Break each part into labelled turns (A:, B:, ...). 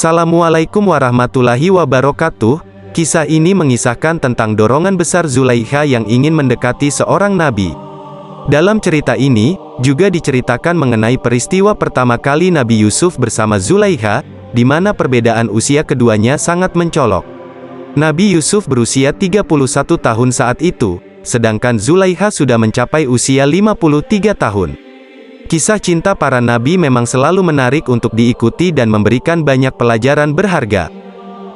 A: Assalamualaikum warahmatullahi wabarakatuh. Kisah ini mengisahkan tentang dorongan besar Zulaikha yang ingin mendekati seorang nabi. Dalam cerita ini, juga diceritakan mengenai peristiwa pertama kali Nabi Yusuf bersama Zulaikha, di mana perbedaan usia keduanya sangat mencolok. Nabi Yusuf berusia 31 tahun saat itu, sedangkan Zulaikha sudah mencapai usia 53 tahun. Kisah cinta para nabi memang selalu menarik untuk diikuti dan memberikan banyak pelajaran berharga.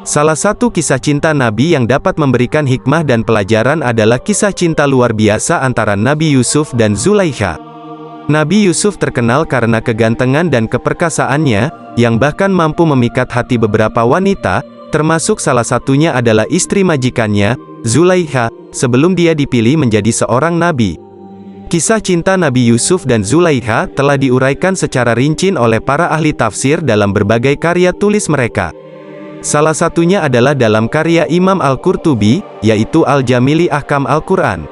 A: Salah satu kisah cinta nabi yang dapat memberikan hikmah dan pelajaran adalah kisah cinta luar biasa antara Nabi Yusuf dan Zulaikha. Nabi Yusuf terkenal karena kegantengan dan keperkasaannya, yang bahkan mampu memikat hati beberapa wanita, termasuk salah satunya adalah istri majikannya, Zulaikha, sebelum dia dipilih menjadi seorang nabi. Kisah cinta Nabi Yusuf dan Zulaikha telah diuraikan secara rinci oleh para ahli tafsir dalam berbagai karya tulis mereka. Salah satunya adalah dalam karya Imam Al-Qurtubi, yaitu Al-Jamili Ahkam Al-Quran.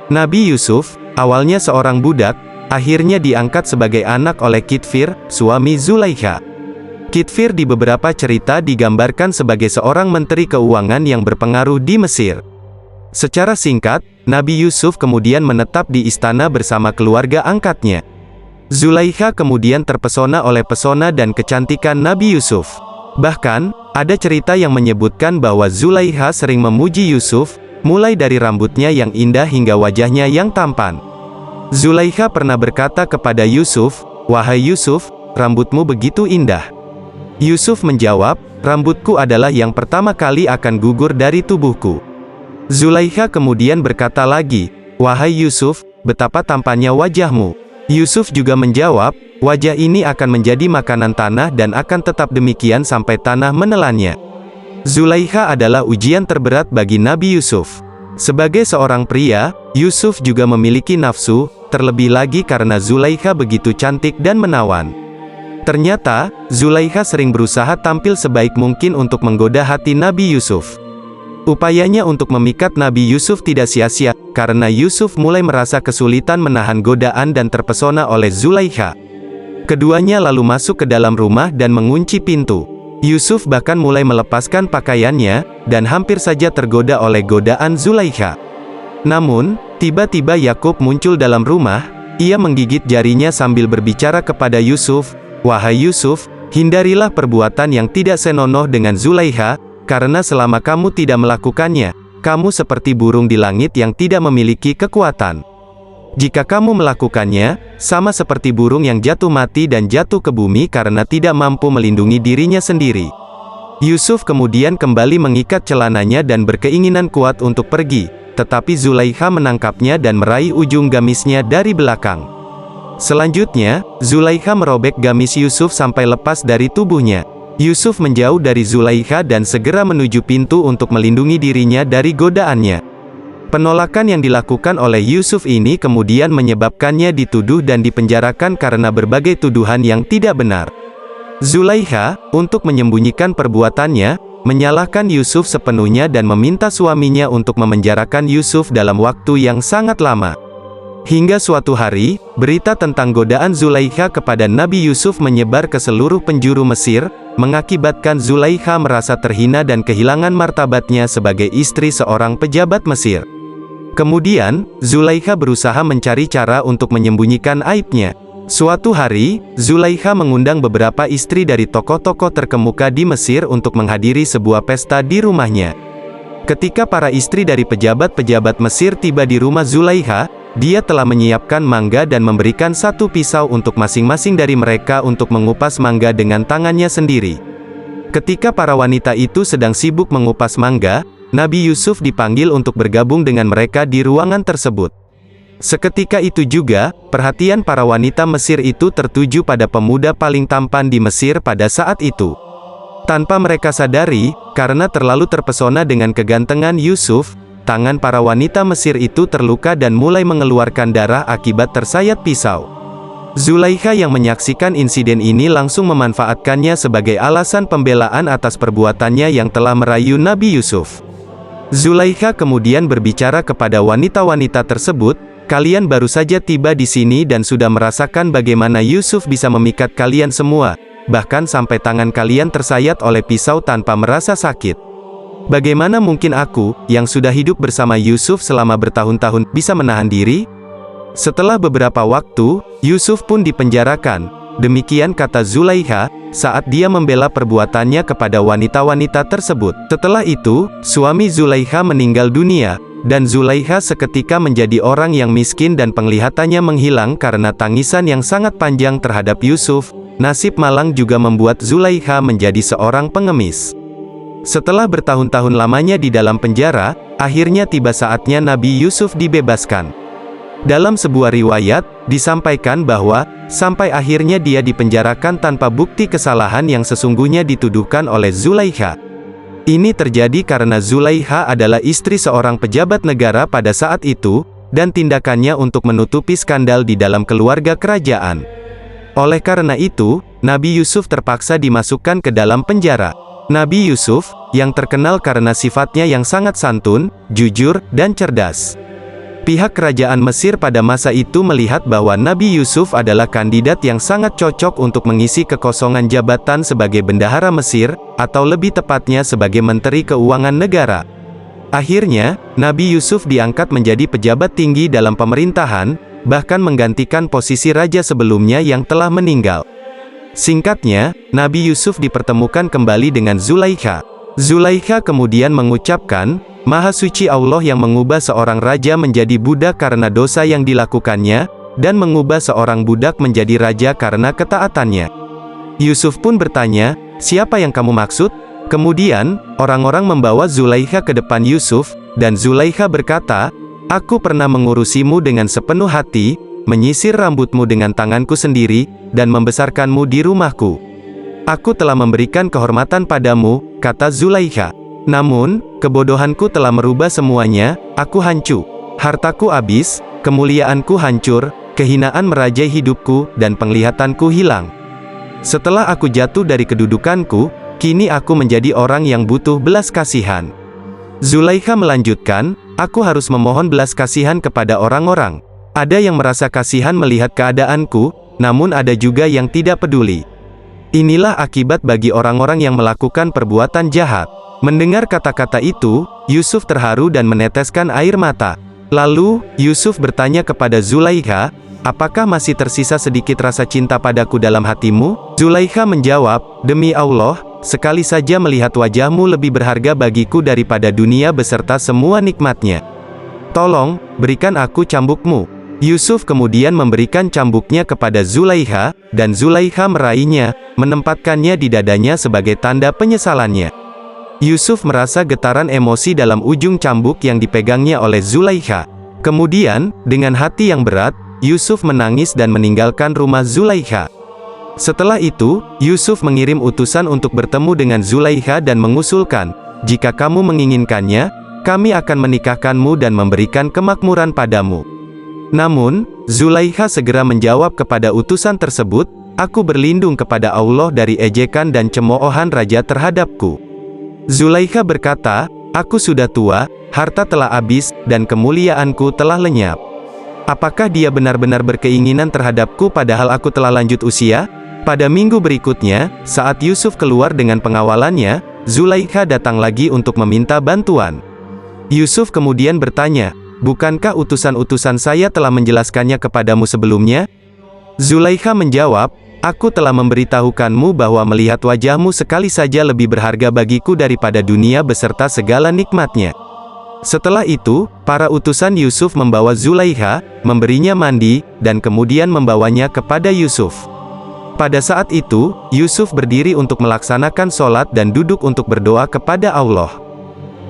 A: Nabi Yusuf, awalnya seorang budak, akhirnya diangkat sebagai anak oleh Kitfir, suami Zulaikha. Kitfir di beberapa cerita digambarkan sebagai seorang menteri keuangan yang berpengaruh di Mesir. Secara singkat, Nabi Yusuf kemudian menetap di istana bersama keluarga angkatnya. Zulaikha kemudian terpesona oleh pesona dan kecantikan Nabi Yusuf. Bahkan, ada cerita yang menyebutkan bahwa Zulaikha sering memuji Yusuf, mulai dari rambutnya yang indah hingga wajahnya yang tampan. Zulaikha pernah berkata kepada Yusuf, "Wahai Yusuf, rambutmu begitu indah." Yusuf menjawab, "Rambutku adalah yang pertama kali akan gugur dari tubuhku." Zulaikha kemudian berkata lagi, "Wahai Yusuf, betapa tampannya wajahmu." Yusuf juga menjawab, "Wajah ini akan menjadi makanan tanah dan akan tetap demikian sampai tanah menelannya." Zulaikha adalah ujian terberat bagi Nabi Yusuf. Sebagai seorang pria, Yusuf juga memiliki nafsu, terlebih lagi karena Zulaikha begitu cantik dan menawan. Ternyata, Zulaikha sering berusaha tampil sebaik mungkin untuk menggoda hati Nabi Yusuf. Upayanya untuk memikat Nabi Yusuf tidak sia-sia, karena Yusuf mulai merasa kesulitan menahan godaan dan terpesona oleh Zulaikha. Keduanya lalu masuk ke dalam rumah dan mengunci pintu. Yusuf bahkan mulai melepaskan pakaiannya, dan hampir saja tergoda oleh godaan Zulaikha. Namun, tiba-tiba Yakub muncul dalam rumah. Ia menggigit jarinya sambil berbicara kepada Yusuf, "Wahai Yusuf, hindarilah perbuatan yang tidak senonoh dengan Zulaikha, karena selama kamu tidak melakukannya, kamu seperti burung di langit yang tidak memiliki kekuatan. Jika kamu melakukannya, sama seperti burung yang jatuh mati dan jatuh ke bumi karena tidak mampu melindungi dirinya sendiri." Yusuf kemudian kembali mengikat celananya dan berkeinginan kuat untuk pergi, tetapi Zulaikha menangkapnya dan meraih ujung gamisnya dari belakang. Selanjutnya, Zulaikha merobek gamis Yusuf sampai lepas dari tubuhnya. Yusuf menjauh dari Zulaikha dan segera menuju pintu untuk melindungi dirinya dari godaannya. Penolakan yang dilakukan oleh Yusuf ini kemudian menyebabkannya dituduh dan dipenjarakan karena berbagai tuduhan yang tidak benar. Zulaikha, untuk menyembunyikan perbuatannya, menyalahkan Yusuf sepenuhnya dan meminta suaminya untuk memenjarakan Yusuf dalam waktu yang sangat lama. Hingga suatu hari, berita tentang godaan Zulaikha kepada Nabi Yusuf menyebar ke seluruh penjuru Mesir, mengakibatkan Zulaikha merasa terhina dan kehilangan martabatnya sebagai istri seorang pejabat Mesir. Kemudian, Zulaikha berusaha mencari cara untuk menyembunyikan aibnya. Suatu hari, Zulaikha mengundang beberapa istri dari tokoh-tokoh terkemuka di Mesir untuk menghadiri sebuah pesta di rumahnya. Ketika para istri dari pejabat-pejabat Mesir tiba di rumah Zulaikha, dia telah menyiapkan mangga dan memberikan satu pisau untuk masing-masing dari mereka untuk mengupas mangga dengan tangannya sendiri. Ketika para wanita itu sedang sibuk mengupas mangga, Nabi Yusuf dipanggil untuk bergabung dengan mereka di ruangan tersebut. Seketika itu juga, perhatian para wanita Mesir itu tertuju pada pemuda paling tampan di Mesir pada saat itu. Tanpa mereka sadari, karena terlalu terpesona dengan kegantengan Yusuf, tangan para wanita Mesir itu terluka dan mulai mengeluarkan darah akibat tersayat pisau. Zulaikha yang menyaksikan insiden ini langsung memanfaatkannya sebagai alasan pembelaan atas perbuatannya yang telah merayu Nabi Yusuf. Zulaikha kemudian berbicara kepada wanita-wanita tersebut, "Kalian baru saja tiba di sini dan sudah merasakan bagaimana Yusuf bisa memikat kalian semua. bahkan sampai tangan kalian tersayat oleh pisau tanpa merasa sakit. Bagaimana mungkin aku, yang sudah hidup bersama Yusuf selama bertahun-tahun, bisa menahan diri?" Setelah beberapa waktu, Yusuf pun dipenjarakan. Demikian kata Zulaikha, saat dia membela perbuatannya kepada wanita-wanita tersebut. Setelah itu, suami Zulaikha meninggal dunia, dan Zulaikha seketika menjadi orang yang miskin dan penglihatannya menghilang karena tangisan yang sangat panjang terhadap Yusuf. Nasib malang juga membuat Zulaikha menjadi seorang pengemis. Setelah bertahun-tahun lamanya di dalam penjara, akhirnya tiba saatnya Nabi Yusuf dibebaskan. Dalam sebuah riwayat, disampaikan bahwa, sampai akhirnya dia dipenjarakan tanpa bukti kesalahan yang sesungguhnya dituduhkan oleh Zulaikha. Ini terjadi karena Zulaikha adalah istri seorang pejabat negara pada saat itu, dan tindakannya untuk menutupi skandal di dalam keluarga kerajaan. Oleh karena itu, Nabi Yusuf terpaksa dimasukkan ke dalam penjara. Nabi Yusuf, yang terkenal karena sifatnya yang sangat santun, jujur, dan cerdas. Pihak kerajaan Mesir pada masa itu melihat bahwa Nabi Yusuf adalah kandidat yang sangat cocok untuk mengisi kekosongan jabatan sebagai bendahara Mesir, atau lebih tepatnya sebagai Menteri Keuangan Negara. Akhirnya, Nabi Yusuf diangkat menjadi pejabat tinggi dalam pemerintahan, bahkan menggantikan posisi raja sebelumnya yang telah meninggal. Singkatnya, Nabi Yusuf dipertemukan kembali dengan Zulaikha. Zulaikha kemudian mengucapkan, "Maha suci Allah yang mengubah seorang raja menjadi budak karena dosa yang dilakukannya, dan mengubah seorang budak menjadi raja karena ketaatannya." Yusuf pun bertanya, "Siapa yang kamu maksud?" Kemudian, orang-orang membawa Zulaikha ke depan Yusuf, dan Zulaikha berkata, "Aku pernah mengurusimu dengan sepenuh hati, menyisir rambutmu dengan tanganku sendiri, dan membesarkanmu di rumahku. Aku telah memberikan kehormatan padamu," kata Zulaikha. "Namun, kebodohanku telah merubah semuanya, aku hancur. Hartaku habis, kemuliaanku hancur, kehinaan merajai hidupku, dan penglihatanku hilang. Setelah aku jatuh dari kedudukanku, kini aku menjadi orang yang butuh belas kasihan." Zulaikha melanjutkan, "Aku harus memohon belas kasihan kepada orang-orang. Ada yang merasa kasihan melihat keadaanku, namun ada juga yang tidak peduli. Inilah akibat bagi orang-orang yang melakukan perbuatan jahat." Mendengar kata-kata itu, Yusuf terharu dan meneteskan air mata. Lalu, Yusuf bertanya kepada Zulaikha, "Apakah masih tersisa sedikit rasa cinta padaku dalam hatimu?" Zulaikha menjawab, "Demi Allah, sekali saja melihat wajahmu lebih berharga bagiku daripada dunia beserta semua nikmatnya. Tolong, berikan aku cambukmu." Yusuf kemudian memberikan cambuknya kepada Zulaikha, dan Zulaikha meraihnya, menempatkannya di dadanya sebagai tanda penyesalannya. Yusuf merasa getaran emosi dalam ujung cambuk yang dipegangnya oleh Zulaikha. Kemudian, dengan hati yang berat, Yusuf menangis dan meninggalkan rumah Zulaikha. Setelah itu, Yusuf mengirim utusan untuk bertemu dengan Zulaikha dan mengusulkan, "Jika kamu menginginkannya, kami akan menikahkanmu dan memberikan kemakmuran padamu." Namun, Zulaikha segera menjawab kepada utusan tersebut, "Aku berlindung kepada Allah dari ejekan dan cemoohan raja terhadapku." Zulaikha berkata, "Aku sudah tua, harta telah habis, dan kemuliaanku telah lenyap. Apakah dia benar-benar berkeinginan terhadapku padahal aku telah lanjut usia?" Pada minggu berikutnya, saat Yusuf keluar dengan pengawalannya, Zulaikha datang lagi untuk meminta bantuan. Yusuf kemudian bertanya, "Bukankah utusan-utusan saya telah menjelaskannya kepadamu sebelumnya?" Zulaikha menjawab, "Aku telah memberitahukanmu bahwa melihat wajahmu sekali saja lebih berharga bagiku daripada dunia beserta segala nikmatnya." Setelah itu, para utusan Yusuf membawa Zulaikha, memberinya mandi, dan kemudian membawanya kepada Yusuf. Pada saat itu, Yusuf berdiri untuk melaksanakan sholat dan duduk untuk berdoa kepada Allah.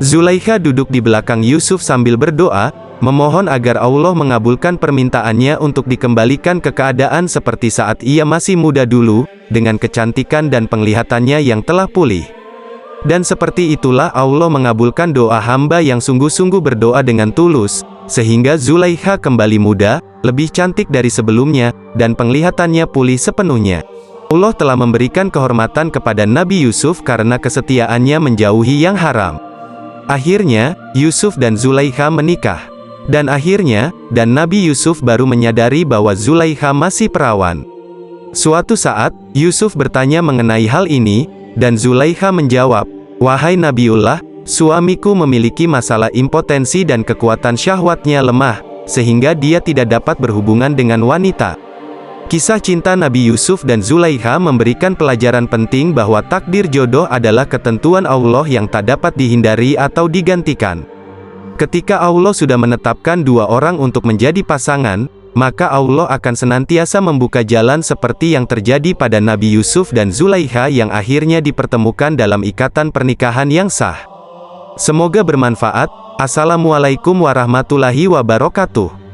A: Zulaikha duduk di belakang Yusuf sambil berdoa, memohon agar Allah mengabulkan permintaannya untuk dikembalikan ke keadaan seperti saat ia masih muda dulu, dengan kecantikan dan penglihatannya yang telah pulih. Dan seperti itulah Allah mengabulkan doa hamba yang sungguh-sungguh berdoa dengan tulus, sehingga Zulaikha kembali muda, lebih cantik dari sebelumnya, dan penglihatannya pulih sepenuhnya. Allah telah memberikan kehormatan kepada Nabi Yusuf karena kesetiaannya menjauhi yang haram. Akhirnya, Yusuf dan Zulaikha menikah. Dan akhirnya, Nabi Yusuf baru menyadari bahwa Zulaikha masih perawan. Suatu saat, Yusuf bertanya mengenai hal ini, dan Zulaikha menjawab, "Wahai Nabiullah, suamiku memiliki masalah impotensi dan kekuatan syahwatnya lemah, sehingga dia tidak dapat berhubungan dengan wanita." Kisah cinta Nabi Yusuf dan Zulaikha memberikan pelajaran penting bahwa takdir jodoh adalah ketentuan Allah yang tak dapat dihindari atau digantikan. Ketika Allah sudah menetapkan dua orang untuk menjadi pasangan, maka Allah akan senantiasa membuka jalan seperti yang terjadi pada Nabi Yusuf dan Zulaikha yang akhirnya dipertemukan dalam ikatan pernikahan yang sah. Semoga bermanfaat. Assalamualaikum warahmatullahi wabarakatuh.